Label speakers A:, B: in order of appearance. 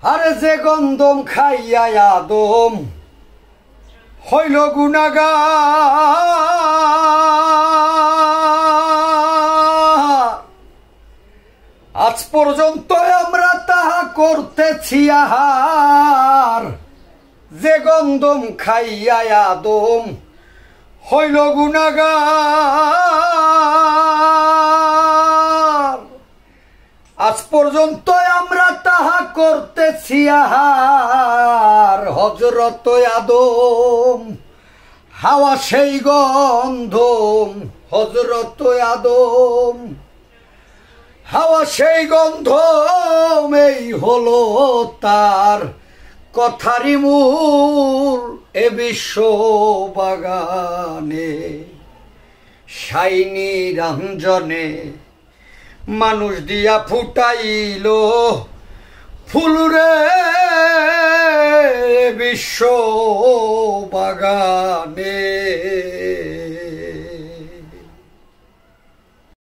A: আরে যে গন্ধম খাইয়া আদম হইল গুনাহগার, আজ পর্যন্ত আমরা তাহা করতেছি আহার। যে গন্ধম খাইয়া আদম হইল গুনাহগার, আজ পর্যন্ত আমরা তাহা করতেছি আহার। হযরত আদম হাওয়া সেই গন্ধম, হযরত আদম হাওয়া সেই গন্ধম, এই হলো তার কথারি মূল। এ বিশ্ব বাগানে শাইনি রঞ্জনে মানুষ দিয়া ফুটাইল ফুল রে। বিশ্ব বাগানে